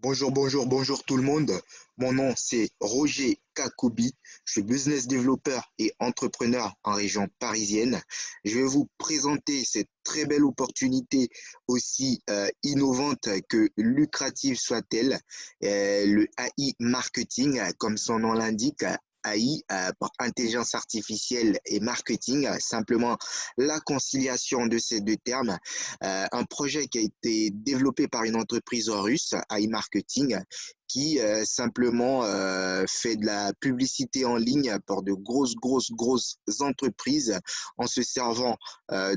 Bonjour tout le monde. Mon nom c'est Roger Kakubi. Je suis business developer et entrepreneur en région parisienne. Je vais vous présenter cette très belle opportunité aussi innovante que lucrative soit-elle, le AI marketing, comme son nom l'indique. AI pour intelligence artificielle et marketing, simplement la conciliation de ces deux termes, un projet qui a été développé par une entreprise russe, AI Marketing, qui simplement fait de la publicité en ligne pour de grosses entreprises en se servant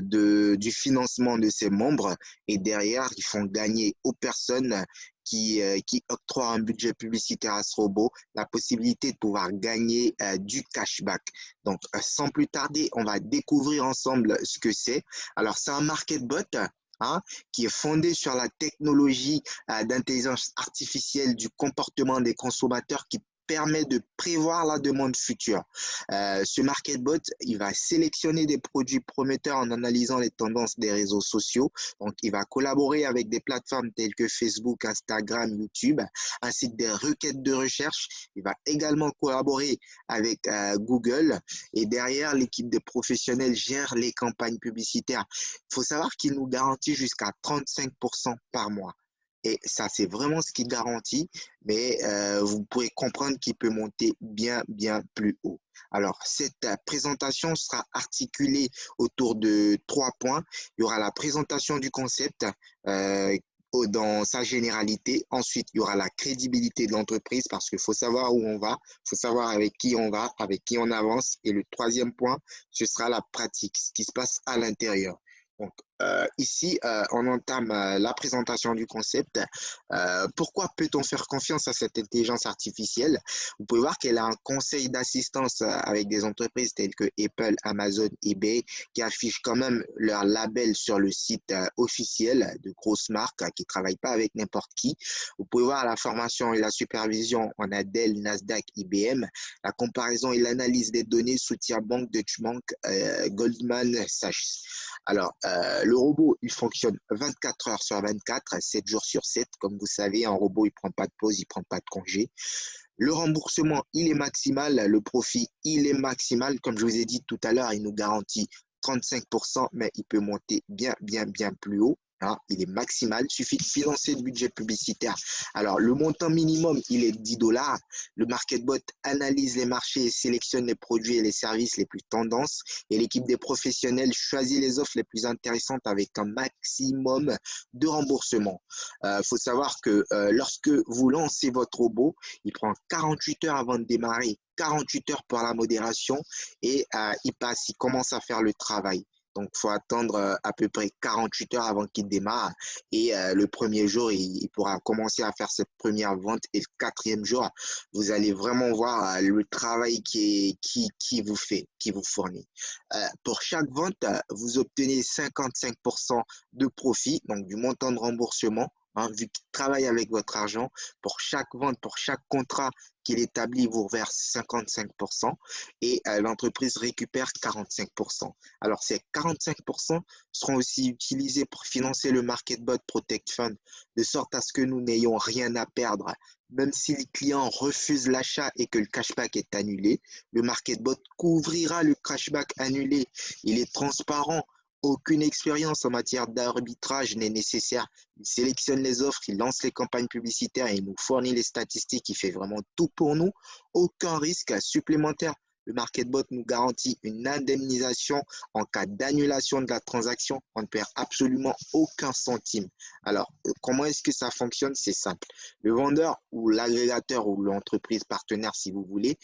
du financement de ses membres. Et derrière, ils font gagner aux personnes qui octroient un budget publicitaire à ce robot la possibilité de pouvoir gagner du cashback. Donc, sans plus tarder, on va découvrir ensemble ce que c'est. Alors, c'est un market bot, hein, qui est fondé sur la technologie d'intelligence artificielle du comportement des consommateurs qui permet de prévoir la demande future. Ce marketbot, il va sélectionner des produits prometteurs en analysant les tendances des réseaux sociaux. Donc, il va collaborer avec des plateformes telles que Facebook, Instagram, YouTube, ainsi que des requêtes de recherche. Il va également collaborer avec Google. Et derrière, l'équipe de professionnels gère les campagnes publicitaires. Il faut savoir qu'il nous garantit jusqu'à 35% par mois. Et ça, c'est vraiment ce qu'il garantit, mais vous pourrez comprendre qu'il peut monter bien plus haut. Alors, cette présentation sera articulée autour de 3 points. Il y aura la présentation du concept dans sa généralité. Ensuite, il y aura la crédibilité de l'entreprise parce qu'il faut savoir où on va, il faut savoir avec qui on va, avec qui on avance. Et le troisième point, ce sera la pratique, ce qui se passe à l'intérieur. Donc, ici, on entame la présentation du concept. Pourquoi peut-on faire confiance à cette intelligence artificielle? Vous pouvez voir qu'elle a un conseil d'assistance avec des entreprises telles que Apple, Amazon, eBay, qui affichent quand même leur label sur le site officiel de grosses marques qui ne travaillent pas avec n'importe qui. Vous pouvez voir la formation et la supervision. On a Dell, Nasdaq, IBM. La comparaison et l'analyse des données soutient Bank, Deutsche Bank, Goldman Sachs. Alors, le robot, il fonctionne 24 heures sur 24, 7 jours sur 7. Comme vous savez, un robot, il ne prend pas de pause, il ne prend pas de congé. Le remboursement, il est maximal. Le profit, il est maximal. Comme je vous ai dit tout à l'heure, il nous garantit 35%, mais il peut monter bien plus haut. Hein, il est maximal. Il suffit de financer le budget publicitaire. Alors, le montant minimum, il est de 10 dollars. Le MarketBot analyse les marchés et sélectionne les produits et les services les plus tendances. Et l'équipe des professionnels choisit les offres les plus intéressantes avec un maximum de remboursement. Faut savoir que lorsque vous lancez votre robot, il prend 48 heures avant de démarrer, 48 heures pour la modération et il commence à faire le travail. Donc, il faut attendre à peu près 48 heures avant qu'il démarre. Et le premier jour, il pourra commencer à faire cette première vente. Et le quatrième jour, vous allez vraiment voir le travail qui vous fait, qui vous fournit. Pour chaque vente, vous obtenez 55% de profit, donc du montant de remboursement. Hein, vu qu'il travaille avec votre argent, pour chaque vente, pour chaque contrat qu'il établit, vous reverse 55% et l'entreprise récupère 45%. Alors, ces 45% seront aussi utilisés pour financer le MarketBot Protect Fund, de sorte à ce que nous n'ayons rien à perdre. Même si les clients refusent l'achat et que le cashback est annulé, le MarketBot couvrira le cashback annulé. Il est transparent. Aucune expérience en matière d'arbitrage n'est nécessaire. Il sélectionne les offres, il lance les campagnes publicitaires et il nous fournit les statistiques. Il fait vraiment tout pour nous. Aucun risque supplémentaire. Le MarketBot nous garantit une indemnisation en cas d'annulation de la transaction. On ne perd absolument aucun centime. Alors, comment est-ce que ça fonctionne? C'est simple. Le vendeur ou l'agrégateur ou l'entreprise partenaire, si vous voulez,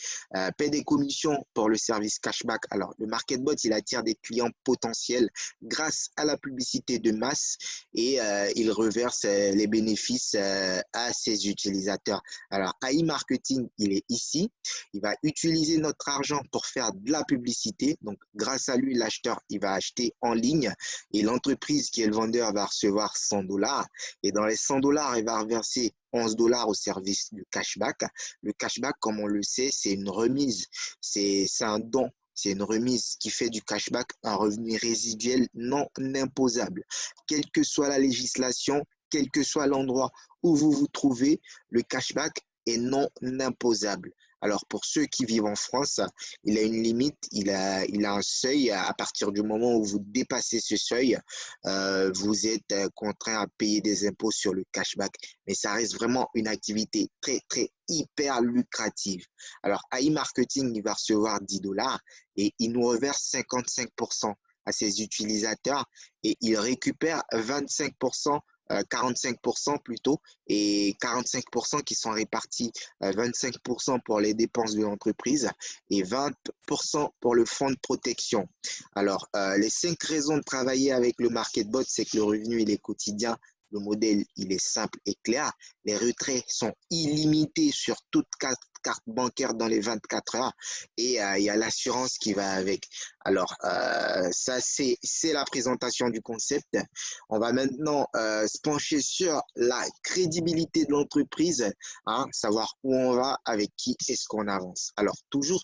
paie des commissions pour le service cashback. Alors, le MarketBot, il attire des clients potentiels grâce à la publicité de masse et il reverse les bénéfices à ses utilisateurs. Alors, AI Marketing, il est ici. Il va utiliser notre argent pour faire de la publicité. Donc, grâce à lui, l'acheteur, il va acheter en ligne et l'entreprise qui est le vendeur va recevoir 100 dollars. Et dans les 100 dollars, il va reverser 11 dollars au service du cashback. Le cashback, comme on le sait, c'est une remise. C'est un don. C'est une remise qui fait du cashback un revenu résiduel non imposable. Quelle que soit la législation, quel que soit l'endroit où vous vous trouvez, le cashback est non imposable. Alors, pour ceux qui vivent en France, il a une limite, il a un seuil. À partir du moment où vous dépassez ce seuil, vous êtes contraint à payer des impôts sur le cashback. Mais ça reste vraiment une activité très, très hyper lucrative. Alors, AI Marketing, il va recevoir 10 dollars et il nous reverse 55% à ses utilisateurs et il récupère 25%, 45% plutôt, et 45% qui sont répartis, 25% pour les dépenses de l'entreprise et 20% pour le fonds de protection. Alors, les 5 raisons de travailler avec le MarketBot, c'est que le revenu, il est quotidien. Le modèle, il est simple et clair. Les retraits sont illimités sur toute carte bancaire dans les 24 heures et il y a l'assurance qui va avec. Alors, ça, c'est la présentation du concept. On va maintenant se pencher sur la crédibilité de l'entreprise, hein, savoir où on va, avec qui est-ce qu'on avance. Alors, toujours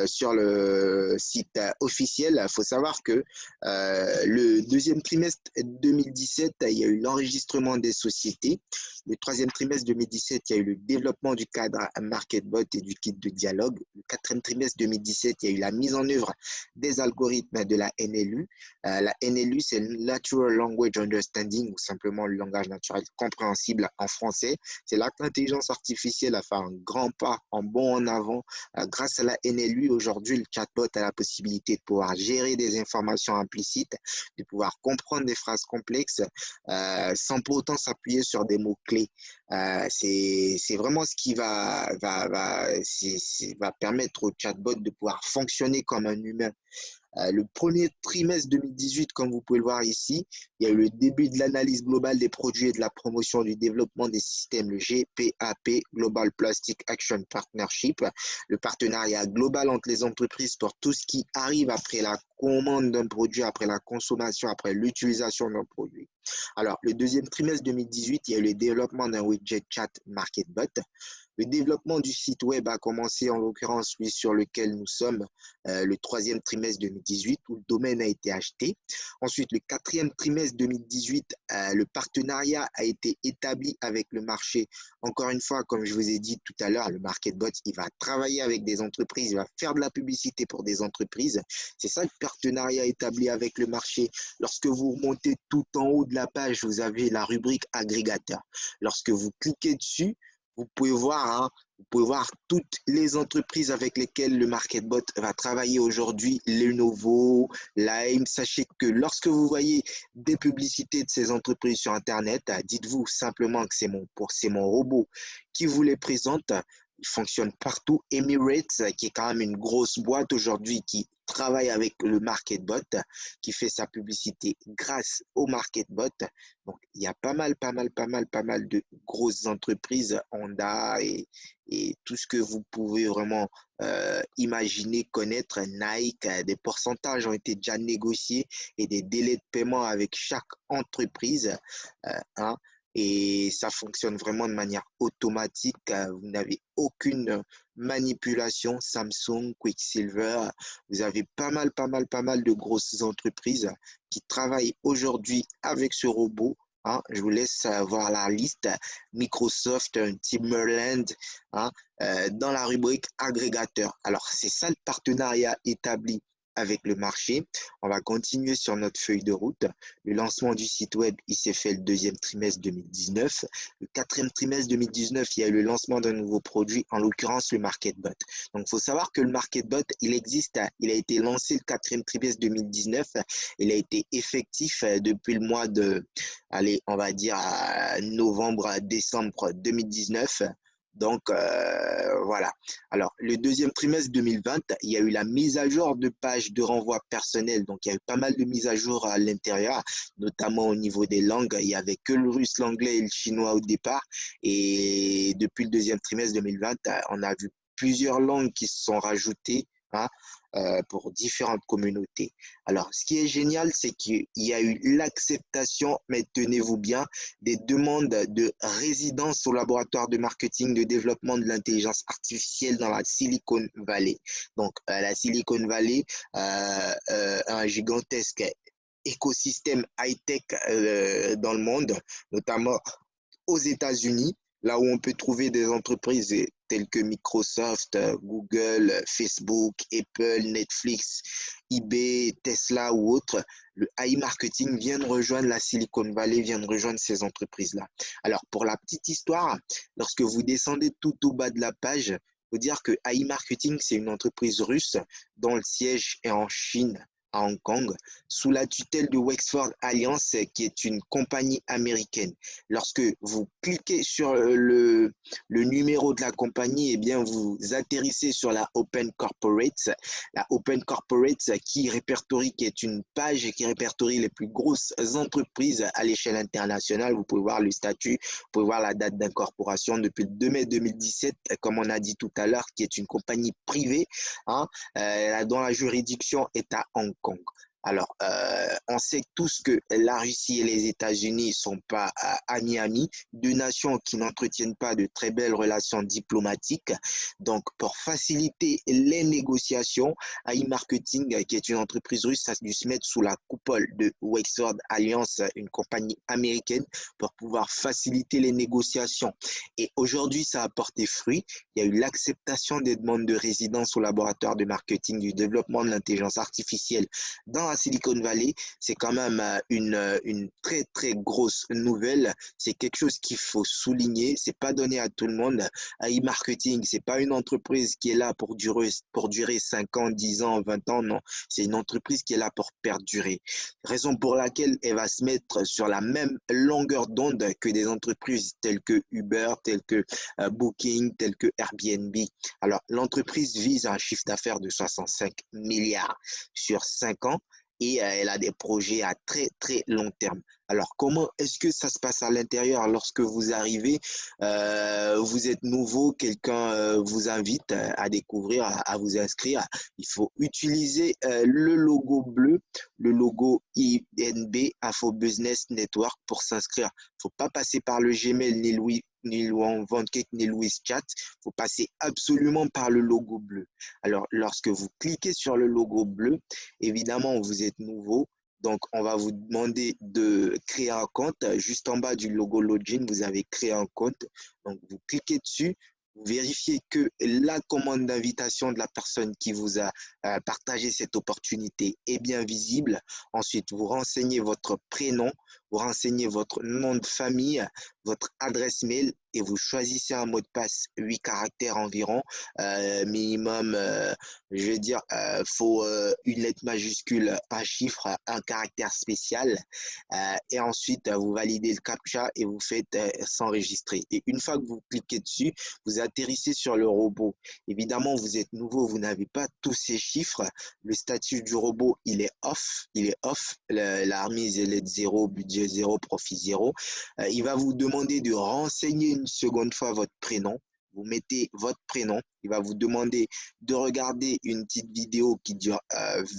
sur le site officiel, il faut savoir que le deuxième trimestre 2017, il y a eu l'enregistrement des sociétés. Le troisième trimestre 2017, il y a eu le développement du cadre MarketBot et du kit de dialogue. Le quatrième trimestre 2017, il y a eu la mise en œuvre des algorithmes de la NLU. La NLU, c'est Natural Language Understanding, ou simplement le langage naturel compréhensible en français. C'est là que l'intelligence artificielle a fait un grand pas, un bond en avant. Grâce à la NLU, aujourd'hui, le chatbot a la possibilité de pouvoir gérer des informations implicites, de pouvoir comprendre des phrases complexes sans pour autant s'appuyer sur des mots-clés. C'est vraiment ce qui va permettre au chatbot de pouvoir fonctionner comme un humain. Le premier trimestre 2018, comme vous pouvez le voir ici, il y a eu le début de l'analyse globale des produits et de la promotion du développement des systèmes, le GPAP, Global Plastic Action Partnership, le partenariat global entre les entreprises pour tout ce qui arrive après la commande d'un produit, après la consommation, après l'utilisation d'un produit. Alors, le deuxième trimestre 2018, il y a eu le développement d'un widget chat MarketBot. Le développement du site web a commencé, en l'occurrence, celui sur lequel nous sommes, le troisième trimestre 2018, où le domaine a été acheté. Ensuite, le quatrième trimestre 2018, le partenariat a été établi avec le marché. Encore une fois, comme je vous ai dit tout à l'heure, le MarketBot, il va travailler avec des entreprises, il va faire de la publicité pour des entreprises. C'est ça le partenariat établi avec le marché. Lorsque vous remontez tout en haut de la page, vous avez la rubrique agrégateur. Lorsque vous cliquez dessus, vous pouvez voir toutes les entreprises avec lesquelles le MarketBot va travailler aujourd'hui, Lenovo, Lime. Sachez que lorsque vous voyez des publicités de ces entreprises sur Internet, dites-vous simplement que c'est mon robot qui vous les présente. Il fonctionne partout. Emirates, qui est quand même une grosse boîte aujourd'hui, qui travaille avec le MarketBot, qui fait sa publicité grâce au MarketBot. Donc, il y a pas mal de grosses entreprises, Honda et tout ce que vous pouvez vraiment imaginer, connaître, Nike. Des pourcentages ont été déjà négociés et des délais de paiement avec chaque entreprise. Hein, et ça fonctionne vraiment de manière automatique. Vous n'avez aucune manipulation. Samsung, Quicksilver, vous avez pas mal de grosses entreprises qui travaillent aujourd'hui avec ce robot. Hein. Je vous laisse voir la liste. Microsoft, Timberland, hein, dans la rubrique agrégateur. Alors, c'est ça le partenariat établi avec le marché. On va continuer sur notre feuille de route. Le lancement du site web, il s'est fait le deuxième trimestre 2019. Le quatrième trimestre 2019, il y a eu le lancement d'un nouveau produit, en l'occurrence le MarketBot. Donc, il faut savoir que le MarketBot, il existe, il a été lancé le quatrième trimestre 2019. Il a été effectif depuis le mois de, allez, on va dire novembre, décembre 2019. Donc, voilà. Alors, le deuxième trimestre 2020, il y a eu la mise à jour de pages de renvoi personnel. Donc, il y a eu pas mal de mises à jour à l'intérieur, notamment au niveau des langues. Il n'y avait que le russe, l'anglais et le chinois au départ. Et depuis le deuxième trimestre 2020, on a vu plusieurs langues qui se sont rajoutées, hein, pour différentes communautés. Alors, ce qui est génial, c'est qu'il y a eu l'acceptation, mais tenez-vous bien, des demandes de résidence au laboratoire de marketing de développement de l'intelligence artificielle dans la Silicon Valley. Donc, la Silicon Valley, un gigantesque écosystème high-tech dans le monde, notamment aux États-Unis, là où on peut trouver des entreprises telles que Microsoft, Google, Facebook, Apple, Netflix, eBay, Tesla ou autres. Le AI marketing vient de rejoindre la Silicon Valley, vient de rejoindre ces entreprises-là. Alors, pour la petite histoire, lorsque vous descendez tout au bas de la page, il faut dire que AI Marketing, c'est une entreprise russe dont le siège est en Chine, à Hong Kong, sous la tutelle de Wexford Alliance, qui est une compagnie américaine. Lorsque vous cliquez sur le numéro de la compagnie, eh bien, vous atterrissez sur la Open Corporate. La Open Corporate qui est une page qui répertorie les plus grosses entreprises à l'échelle internationale. Vous pouvez voir le statut, vous pouvez voir la date d'incorporation depuis le 2 mai 2017, comme on a dit tout à l'heure, qui est une compagnie privée, hein, dont la juridiction est à Hong Kong. Alors, on sait tous que la Russie et les États-Unis ne sont pas amis, deux nations qui n'entretiennent pas de très belles relations diplomatiques. Donc, pour faciliter les négociations, AI Marketing, qui est une entreprise russe, a dû se mettre sous la coupole de Wexford Alliance, une compagnie américaine, pour pouvoir faciliter les négociations. Et aujourd'hui, ça a porté fruit. Il y a eu l'acceptation des demandes de résidence au laboratoire de marketing du développement de l'intelligence artificielle dans la Silicon Valley. C'est quand même une très, très grosse nouvelle. C'est quelque chose qu'il faut souligner. C'est pas donné à tout le monde. AI Marketing, c'est pas une entreprise qui est là pour durer 5 ans, 10 ans, 20 ans. Non, c'est une entreprise qui est là pour perdurer. Raison pour laquelle elle va se mettre sur la même longueur d'onde que des entreprises telles que Uber, telles que Booking, telles que Airbnb. Alors, l'entreprise vise un chiffre d'affaires de 65 milliards sur 5 ans et elle a des projets à très, très long terme. Alors, comment est-ce que ça se passe à l'intérieur lorsque vous arrivez, vous êtes nouveau, quelqu'un vous invite à découvrir, à vous inscrire. Il faut utiliser le logo bleu, le logo INB, Info Business Network, pour s'inscrire. Il ne faut pas passer par le Gmail ni le OneCake, ni le WeChat. Il faut passer absolument par le logo bleu. Alors, lorsque vous cliquez sur le logo bleu, évidemment, vous êtes nouveau. Donc, on va vous demander de créer un compte. Juste en bas du logo Login, vous avez créé un compte. Donc, vous cliquez dessus. Vous vérifiez que la commande d'invitation de la personne qui vous a partagé cette opportunité est bien visible. Ensuite, vous renseignez votre prénom, vous renseignez votre nom de famille, votre adresse mail et vous choisissez un mot de passe 8 caractères environ, minimum, je vais dire, faut une lettre majuscule, un chiffre, un caractère spécial. Et ensuite, vous validez le CAPTCHA et vous faites s'enregistrer. Et une fois que vous cliquez dessus, vous atterrissez sur le robot. Évidemment, vous êtes nouveau, vous n'avez pas tous ces chiffres. Le statut du robot, il est off. Il est off. La remise, elle est de 0, budget 0, profit 0. Il va vous demander de renseigner une seconde fois votre prénom. Vous mettez votre prénom. Il va vous demander de regarder une petite vidéo qui dure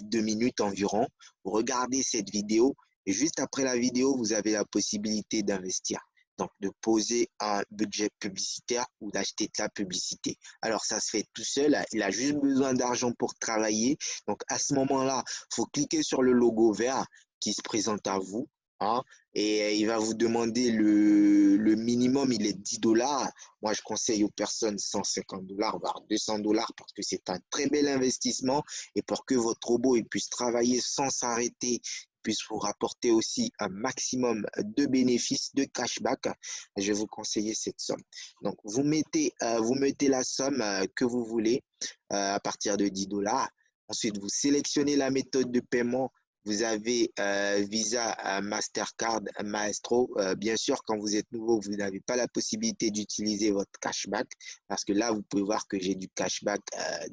2 minutes environ. Vous regardez cette vidéo et juste après la vidéo, vous avez la possibilité d'investir. Donc, de poser un budget publicitaire ou d'acheter de la publicité. Alors, ça se fait tout seul. Il a juste besoin d'argent pour travailler. Donc, à ce moment-là, il faut cliquer sur le logo vert qui se présente à vous. Hein, et il va vous demander le minimum, il est 10 $. Moi, je conseille aux personnes 150 $, voire 200 $ parce que c'est un très bel investissement et pour que votre robot il puisse travailler sans s'arrêter, puisse vous rapporter aussi un maximum de bénéfices, de cashback, je vais vous conseiller cette somme. Donc, vous mettez la somme que vous voulez à partir de 10 $. Ensuite, vous sélectionnez la méthode de paiement. Vous avez Visa, Mastercard, Maestro. Bien sûr, quand vous êtes nouveau, vous n'avez pas la possibilité d'utiliser votre cashback parce que là, vous pouvez voir que j'ai du cashback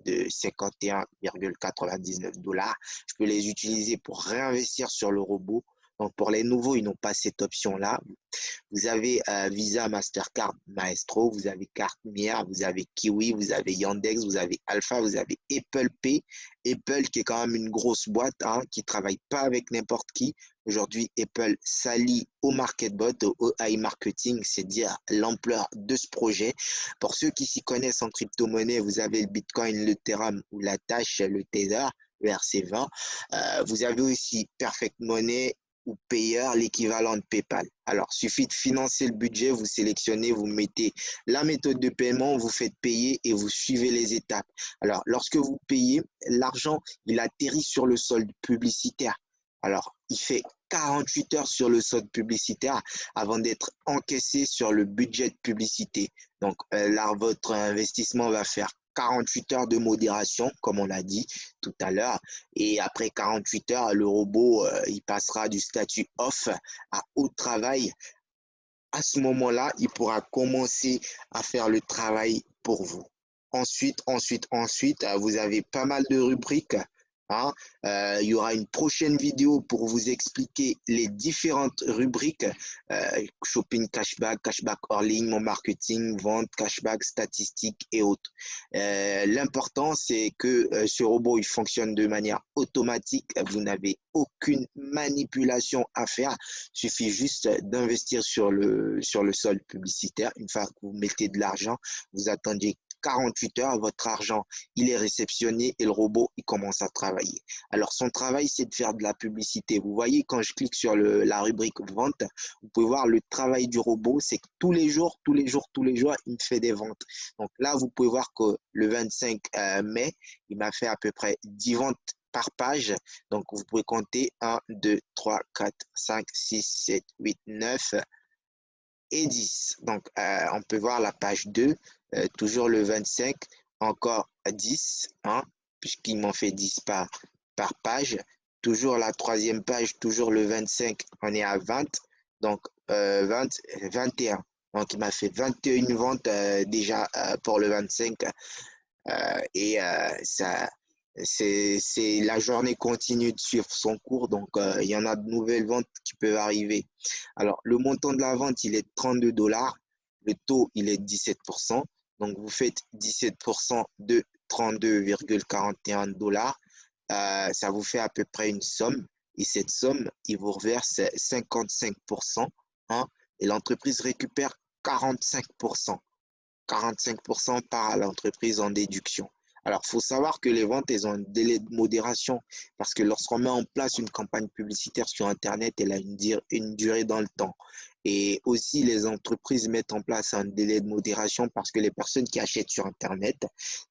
de 51,99 $. Je peux les utiliser pour réinvestir sur le robot. Donc, pour les nouveaux, ils n'ont pas cette option-là. Vous avez Visa, Mastercard, Maestro, vous avez Carte Mire, vous avez Kiwi, vous avez Yandex, vous avez Alpha, vous avez Apple Pay. Apple qui est quand même une grosse boîte hein, qui ne travaille pas avec n'importe qui. Aujourd'hui, Apple s'allie au MarketBot, au AI Marketing, c'est dire l'ampleur de ce projet. Pour ceux qui s'y connaissent en crypto-monnaie, vous avez le Bitcoin, le Ethereum ou la Dash, le Tether. ERC20. Vous avez aussi Perfect Money ou Payer, l'équivalent de PayPal. Alors, suffit de financer le budget, vous sélectionnez, vous mettez la méthode de paiement, vous faites payer et vous suivez les étapes. Alors, lorsque vous payez, l'argent, il atterrit sur le solde publicitaire. Alors, il fait 48 heures sur le solde publicitaire avant d'être encaissé sur le budget de publicité. Donc, là, votre investissement va faire 48 heures de modération, comme on l'a dit tout à l'heure. Et après 48 heures, le robot, il passera du statut off à haut travail. À ce moment-là, il pourra commencer à faire le travail pour vous. Ensuite, vous avez pas mal de rubriques. Hein. Il y aura une prochaine vidéo pour vous expliquer les différentes rubriques. Shopping, cashback, cashback hors ligne, mon marketing, vente, cashback, statistiques et autres. L'important, c'est que ce robot, il fonctionne de manière automatique. Vous n'avez aucune manipulation à faire. Il suffit juste d'investir sur le solde publicitaire. Une fois que vous mettez de l'argent, vous attendez 48 heures, votre argent, il est réceptionné et le robot, il commence à travailler. Alors, son travail, c'est de faire de la publicité. Vous voyez, quand je clique sur la rubrique vente, vous pouvez voir le travail du robot, c'est que tous les jours, il me fait des ventes. Donc là, vous pouvez voir que le 25 mai, il m'a fait à peu près 10 ventes par page. Donc, vous pouvez compter 1, 2, 3, 4, 5, 6, 7, 8, 9 et 10. Donc, on peut voir la page 2, toujours le 25, encore 10, hein, puisqu'ils m'ont fait 10 par page. Toujours la troisième page, toujours le 25, on est à 20, donc 21. Donc, il m'a fait 21 ventes déjà pour le 25 et la journée continue de suivre son cours, donc il y en a de nouvelles ventes qui peuvent arriver. Alors, le montant de la vente, il est de 32 $. Le taux, il est de 17%. Donc, vous faites 17% de 32,41 $. Ça vous fait à peu près une somme. Et cette somme, il vous reverse 55%. Hein, et l'entreprise récupère 45%. 45% part à l'entreprise en déduction. Alors, il faut savoir que les ventes, elles ont un délai de modération parce que lorsqu'on met en place une campagne publicitaire sur Internet, elle a une durée dans le temps. Et aussi, les entreprises mettent en place un délai de modération parce que les personnes qui achètent sur Internet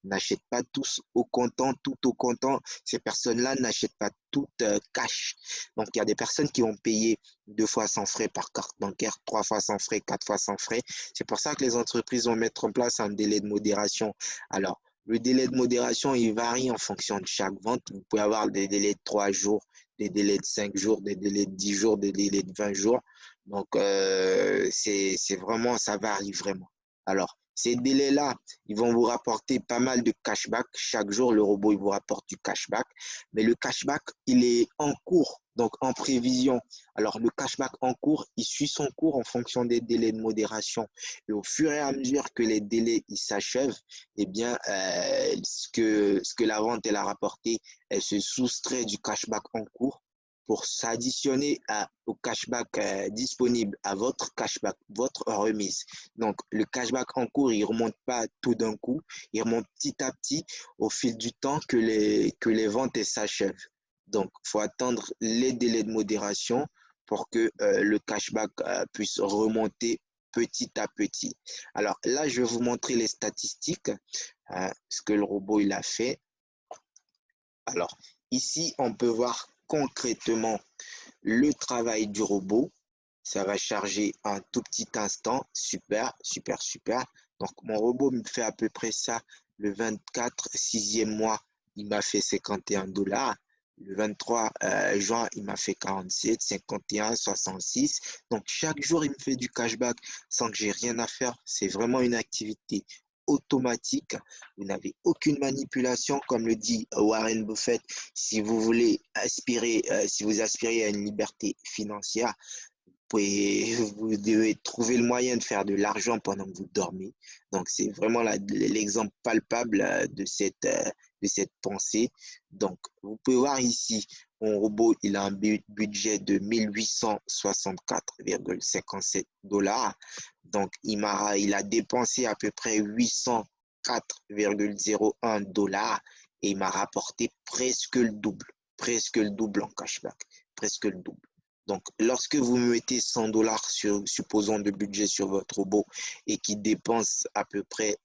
n'achètent pas tous au comptant, tout au comptant. Ces personnes-là n'achètent pas tout cash. Donc, il y a des personnes qui vont payer 2 fois sans frais par carte bancaire, 3 fois sans frais, 4 fois sans frais. C'est pour ça que les entreprises vont mettre en place un délai de modération. Alors, le délai de modération, il varie en fonction de chaque vente. Vous pouvez avoir des délais de 3 jours, des délais de 5 jours, des délais de 10 jours, des délais de 20 jours. Donc, c'est vraiment, ça varie vraiment. Alors, ces délais-là, ils vont vous rapporter pas mal de cashback. Chaque jour, le robot, il vous rapporte du cashback. Mais le cashback, il est en cours, donc en prévision. Alors, le cashback en cours, il suit son cours en fonction des délais de modération. Et au fur et à mesure que les délais s'achèvent, eh bien, ce que la vente elle a rapporté, elle se soustrait du cashback en cours pour s'additionner au cashback disponible à votre cashback, votre remise. Donc, le cashback en cours, il ne remonte pas tout d'un coup, il remonte petit à petit au fil du temps que les ventes s'achèvent. Donc, il faut attendre les délais de modération pour que le cashback puisse remonter petit à petit. Alors là, je vais vous montrer les statistiques, ce que le robot il a fait. Alors, ici, on peut voir concrètement le travail du robot. Ça va charger un tout petit instant. Super, super, super. Donc, mon robot me fait à peu près ça le 24, 6e mois. Il m'a fait 51 $. Le 23 juin, il m'a fait 47, 51, 66. Donc, chaque jour, il me fait du cashback sans que j'ai rien à faire. C'est vraiment une activité automatique. Vous n'avez aucune manipulation, comme le dit Warren Buffett. Si vous voulez aspirer, si vous aspirez à une liberté financière, vous devez trouver le moyen de faire de l'argent pendant que vous dormez. Donc, c'est vraiment l'exemple palpable de cette pensée. Donc, vous pouvez voir ici, mon robot, il a un budget de 1864,57 $. Donc, il a dépensé à peu près 804,01 $. et il m'a rapporté presque le double en cashback, presque le double. Donc, lorsque vous mettez 100 dollars, supposons, de budget sur votre robot et qui dépense à peu près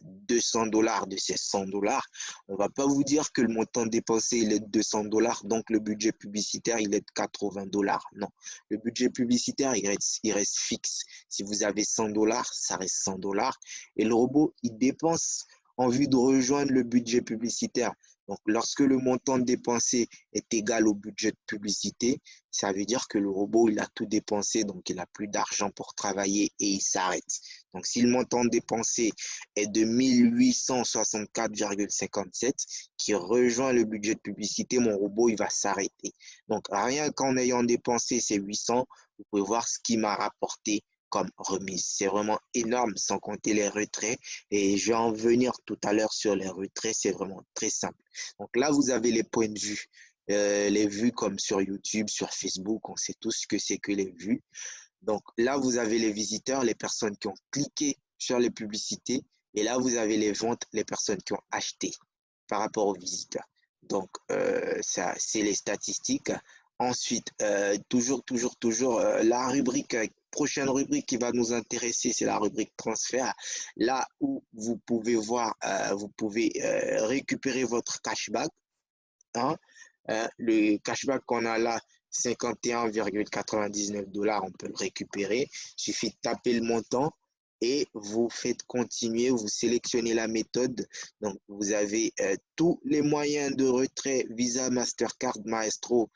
200 dollars de ces 100 dollars, on ne va pas vous dire que le montant dépensé il est de 200 dollars, donc le budget publicitaire il est de 80 dollars. Non, le budget publicitaire il reste fixe. Si vous avez 100 dollars, ça reste 100 dollars et le robot il dépense en vue de rejoindre le budget publicitaire. Donc, lorsque le montant dépensé est égal au budget de publicité, ça veut dire que le robot, il a tout dépensé, donc il n'a plus d'argent pour travailler et il s'arrête. Donc, si le montant dépensé est de 1864,57 qui rejoint le budget de publicité, mon robot, il va s'arrêter. Donc, rien qu'en ayant dépensé ces 800, vous pouvez voir ce qui m'a rapporté comme remise. C'est vraiment énorme, sans compter les retraits. Et je vais en venir tout à l'heure sur les retraits. C'est vraiment très simple. Donc là, vous avez les points de vue. Les vues comme sur YouTube, sur Facebook, on sait tous ce que c'est que les vues. Donc là, vous avez les visiteurs, les personnes qui ont cliqué sur les publicités. Et là, vous avez les ventes, les personnes qui ont acheté par rapport aux visiteurs. Donc, ça, c'est les statistiques. Ensuite, toujours, la prochaine rubrique qui va nous intéresser, c'est la rubrique transfert. Là où vous pouvez voir, vous pouvez récupérer votre cashback. Hein. Le cashback qu'on a là, 51,99 dollars, on peut le récupérer. Il suffit de taper le montant et vous faites continuer, vous sélectionnez la méthode. Donc, vous avez tous les moyens de retrait Visa, Mastercard, Maestro,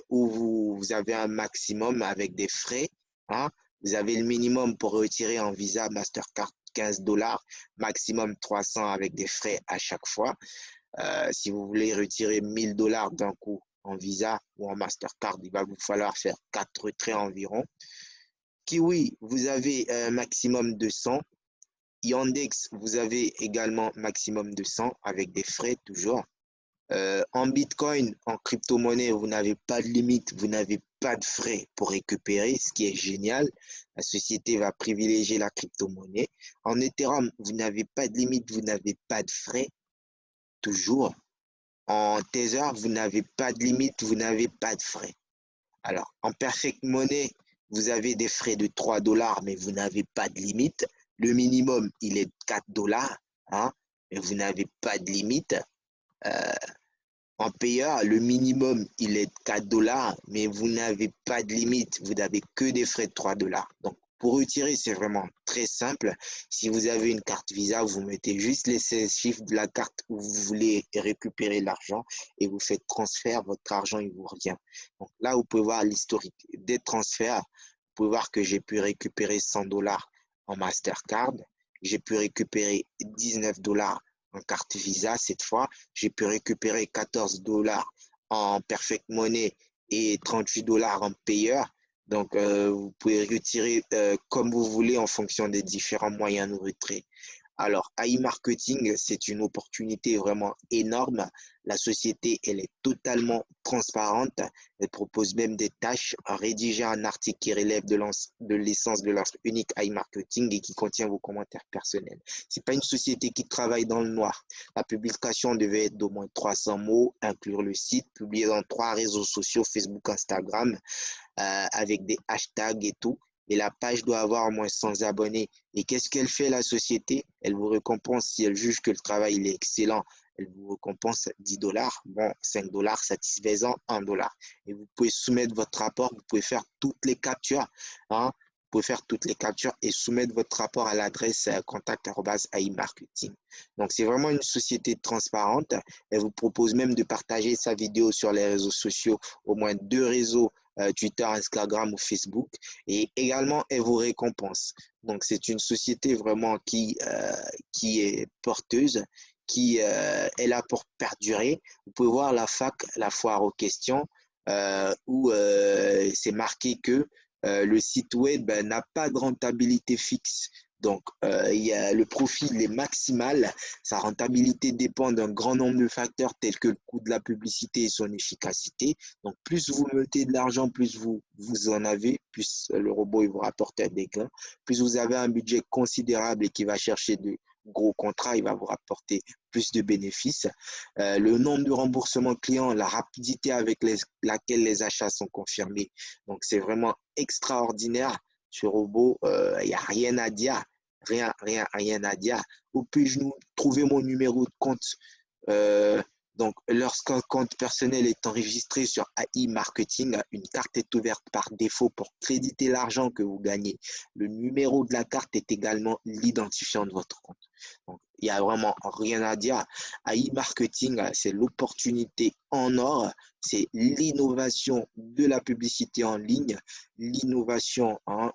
où vous avez un maximum avec des frais. Hein. Vous avez le minimum pour retirer en Visa, Mastercard, 15 dollars, maximum 300 avec des frais à chaque fois. Si vous voulez retirer 1000 dollars d'un coup en Visa ou en Mastercard, il va vous falloir faire 4 retraits environ. Kiwi, vous avez maximum 200. Yandex, vous avez également maximum 200 avec des frais toujours. En Bitcoin, en crypto-monnaie, vous n'avez pas de limite, vous n'avez pas de frais pour récupérer, ce qui est génial. La société va privilégier la crypto-monnaie. En Ethereum, vous n'avez pas de limite, vous n'avez pas de frais, toujours. En Tether, vous n'avez pas de limite, vous n'avez pas de frais. Alors, en Perfect Money, vous avez des frais de 3 dollars, mais vous n'avez pas de limite. Le minimum, il est de 4 dollars, hein, mais vous n'avez pas de limite. En payeur, le minimum, il est de 4 dollars, mais vous n'avez pas de limite. Vous n'avez que des frais de 3 dollars. Donc, pour retirer, c'est vraiment très simple. Si vous avez une carte Visa, vous mettez juste les 16 chiffres de la carte où vous voulez récupérer l'argent et vous faites transfert, votre argent, il vous revient. Donc là, vous pouvez voir l'historique des transferts. Vous pouvez voir que j'ai pu récupérer 100 dollars en Mastercard. J'ai pu récupérer 19 dollars en carte Visa cette fois. J'ai pu récupérer 14 dollars en Perfect Money et 38 dollars en payeur. Donc, vous pouvez retirer comme vous voulez en fonction des différents moyens de retrait. Alors, AI Marketing, c'est une opportunité vraiment énorme. La société, elle est totalement transparente. Elle propose même des tâches à rédiger un article qui relève de l'essence de l'offre unique AI Marketing et qui contient vos commentaires personnels. Ce n'est pas une société qui travaille dans le noir. La publication devait être d'au moins 300 mots, inclure le site, publié dans 3 réseaux sociaux, Facebook, Instagram, avec des hashtags et tout. Et la page doit avoir au moins 100 abonnés. Et qu'est-ce qu'elle fait, la société? Elle vous récompense si elle juge que le travail il est excellent. Elle vous récompense 10 dollars. Bon, 5 dollars satisfaisant, 1 dollar. Et vous pouvez soumettre votre rapport. Vous pouvez faire toutes les captures. Hein? Vous pouvez faire toutes les captures et soumettre votre rapport à l'adresse contact@aimarketing. Donc, c'est vraiment une société transparente. Elle vous propose même de partager sa vidéo sur les réseaux sociaux, au moins 2 réseaux, Twitter, Instagram ou Facebook. Et également, elle vous récompense. Donc, c'est une société vraiment qui est porteuse, qui est là pour perdurer. Vous pouvez voir la FAQ, la foire aux questions, où c'est marqué que le site web n'a pas de rentabilité fixe. Donc, le profit il est maximal. Sa rentabilité dépend d'un grand nombre de facteurs tels que le coût de la publicité et son efficacité. Donc, plus vous mettez de l'argent, plus vous en avez, plus le robot il vous rapporte des gains. Plus vous avez un budget considérable et qui va chercher gros contrat, il va vous rapporter plus de bénéfices. Le nombre de remboursements clients, la rapidité avec laquelle les achats sont confirmés. Donc, c'est vraiment extraordinaire. Ce robot, il n'y a rien à dire. Rien à dire. Où puis-je trouver mon numéro de compte? Euh, donc, lorsqu'un compte personnel est enregistré sur AI Marketing, une carte est ouverte par défaut pour créditer l'argent que vous gagnez. Le numéro de la carte est également l'identifiant de votre compte. Donc, il n'y a vraiment rien à dire. AI Marketing, c'est l'opportunité en or, c'est l'innovation de la publicité en ligne, l'innovation hein,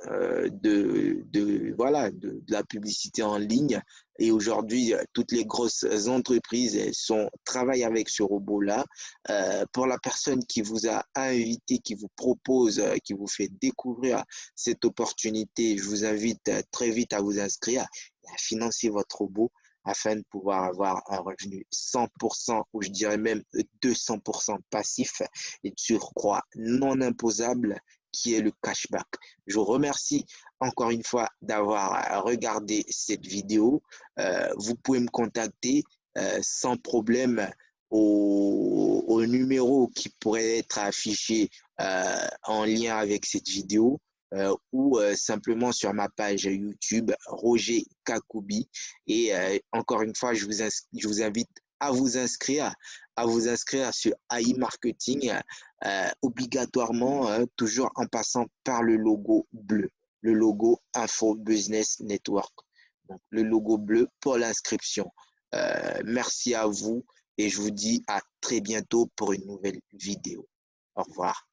voilà, de la publicité en ligne. Et aujourd'hui, toutes les grosses entreprises travaillent avec ce robot-là. Pour la personne qui vous a invité, qui vous propose, qui vous fait découvrir cette opportunité, je vous invite très vite à vous inscrire et à financer votre robot afin de pouvoir avoir un revenu 100% ou je dirais même 200% passif et de surcroît non imposable qui est le cashback. Je vous remercie encore une fois d'avoir regardé cette vidéo. Vous pouvez me contacter sans problème au numéro qui pourrait être affiché en lien avec cette vidéo ou simplement sur ma page YouTube Roger Kakoubi. Et encore une fois, je vous invite à vous inscrire sur AI Marketing obligatoirement, toujours en passant par le logo bleu, le logo Info Business Network. Donc, le logo bleu pour l'inscription. Merci à vous et je vous dis à très bientôt pour une nouvelle vidéo. Au revoir.